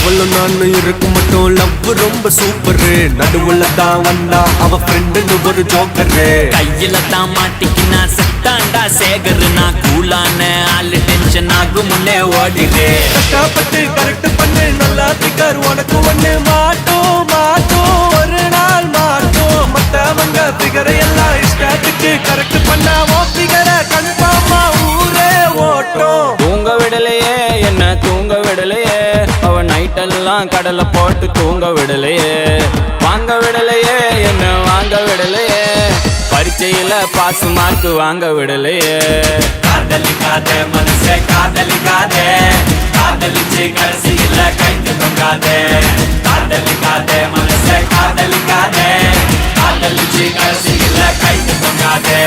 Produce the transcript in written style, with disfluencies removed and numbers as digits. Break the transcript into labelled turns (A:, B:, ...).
A: அவளும் நானும் இருக்கும் மட்டும் லவ் ரொம்ப சூப்பரு. நடுவுல தான் வந்தா அவ ஃப்ரெண்டுன்னு ஒரு ஜோக்கரு.
B: கையில தான் மாட்டிக்கினா செத்தாண்டா சேகரு. நான் கூலான ஆளு டென்ஷன் ஆகும் முன்னே ஓடிடு.
A: கஷ்டப்பட்டு கரெக்ட் பண்ணு நல்லா திக்கார் உனக்கு ஒண்ணு மாட்டோம் மாட்டோம் ஒரு நாள் மாட்டோம். மத்தவங்க பிகரை எல்லாம் இஷ்டத்துக்கு கரெக்ட் பண்ண ஓ பிகரை கன்ஃபார்மா ஊரே ஓட்டும்.
C: தூங்க விடலையே என்ன தூங்க விடலையே, அவ நைட்டெல்லாம் கடலை போட்டு தூங்க விடலையே. வாங்க விடலையே என்ன வாங்க விடலையே, பரீட்சையில பாஸ் மார்க் வாங்க விடலையே.
B: காதலிக்காதே மனசே காதலிக்காதே, காதலிச்சு கடைசியில கைது தொங்காதே. காதலிக்காதே மனசே காதலிக்காதே, காதலிச்சு கடைசியில கைது தொங்காதே.